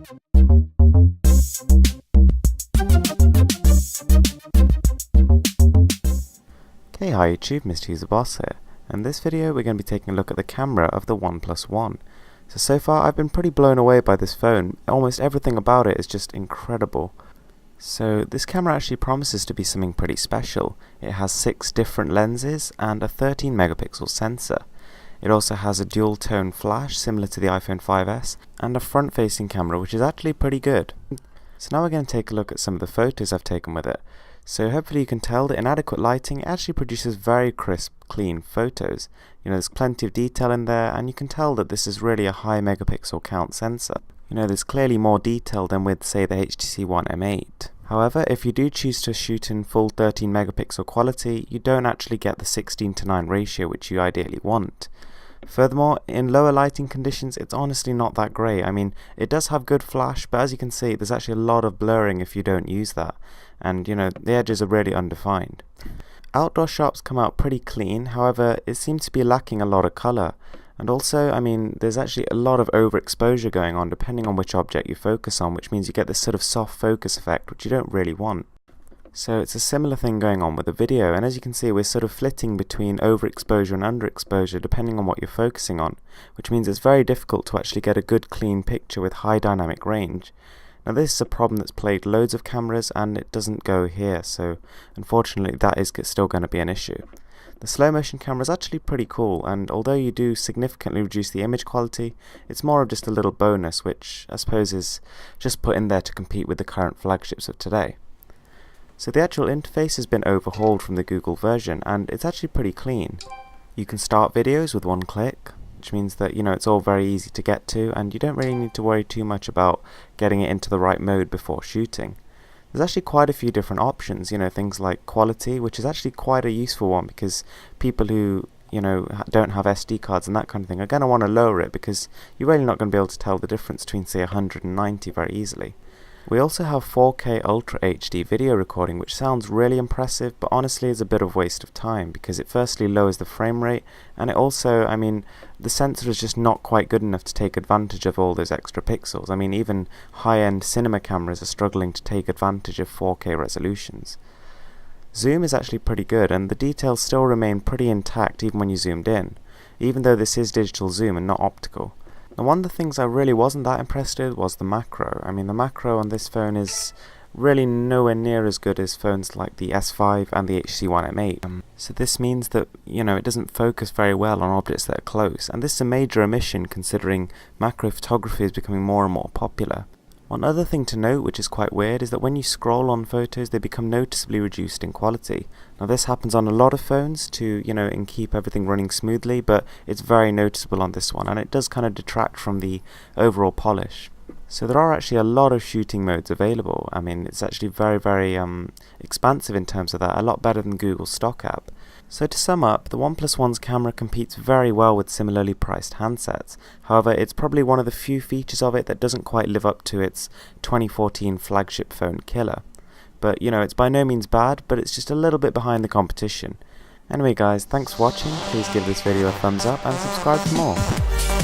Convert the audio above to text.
Hey, hi YouTube, Mr. User Boss here. In this video we're going to be taking a look at the camera of the Oneplus One. So far I've been pretty blown away by this phone. Almost everything about it is just incredible. So this camera actually promises to be something pretty special. It has 6 different lenses and a 13 megapixel sensor. It also has a dual tone flash similar to the iPhone 5S and a front facing camera which is actually pretty good. So now we're going to take a look at some of the photos I've taken with it. So hopefully you can tell that in adequate lighting it actually produces very crisp, clean photos. There's plenty of detail in there, and you can tell that this is really a high megapixel count sensor. There's clearly more detail than with, say, the HTC One M8. However, if you do choose to shoot in full 13 megapixel quality, you don't actually get the 16:9 ratio which you ideally want. Furthermore, in lower lighting conditions, it's honestly not that great. It does have good flash, but as you can see, there's actually a lot of blurring if you don't use that. And, the edges are really undefined. Outdoor shots come out pretty clean, however, it seems to be lacking a lot of color. And also, there's actually a lot of overexposure going on depending on which object you focus on, which means you get this sort of soft focus effect, which you don't really want. So it's a similar thing going on with the video, and as you can see we're sort of flitting between overexposure and underexposure depending on what you're focusing on, which means it's very difficult to actually get a good clean picture with high dynamic range. Now this is a problem that's plagued loads of cameras and it doesn't go here, so unfortunately that is still going to be an issue. The slow motion camera is actually pretty cool, and although you do significantly reduce the image quality, it's more of just a little bonus which I suppose is just put in there to compete with the current flagships of today. So the actual interface has been overhauled from the Google version and it's actually pretty clean. You can start videos with one click, which means that it's all very easy to get to and you don't really need to worry too much about getting it into the right mode before shooting. There's actually quite a few different options, things like quality, which is actually quite a useful one because people who don't have SD cards and that kind of thing are going to want to lower it because you're really not going to be able to tell the difference between, say, 190 very easily. We also have 4K Ultra HD video recording, which sounds really impressive, but honestly is a bit of waste of time because it firstly lowers the frame rate, and it also, the sensor is just not quite good enough to take advantage of all those extra pixels. Even high-end cinema cameras are struggling to take advantage of 4K resolutions. Zoom is actually pretty good, and the details still remain pretty intact even when you zoomed in, even though this is digital zoom and not optical. Now, one of the things I really wasn't that impressed with was the macro. The macro on this phone is really nowhere near as good as phones like the S5 and the HTC One M8. So this means that, it doesn't focus very well on objects that are close, and this is a major omission considering macro photography is becoming more and more popular. One other thing to note, which is quite weird, is that when you scroll on photos they become noticeably reduced in quality. Now this happens on a lot of phones to, and keep everything running smoothly, but it's very noticeable on this one and it does kind of detract from the overall polish. So there are actually a lot of shooting modes available. It's actually very expansive in terms of that, a lot better than Google's stock app. So to sum up, the Oneplus One's camera competes very well with similarly priced handsets. However, it's probably one of the few features of it that doesn't quite live up to its 2014 flagship phone killer. But it's by no means bad, but it's just a little bit behind the competition. Anyway guys, thanks for watching, please give this video a thumbs up and subscribe for more.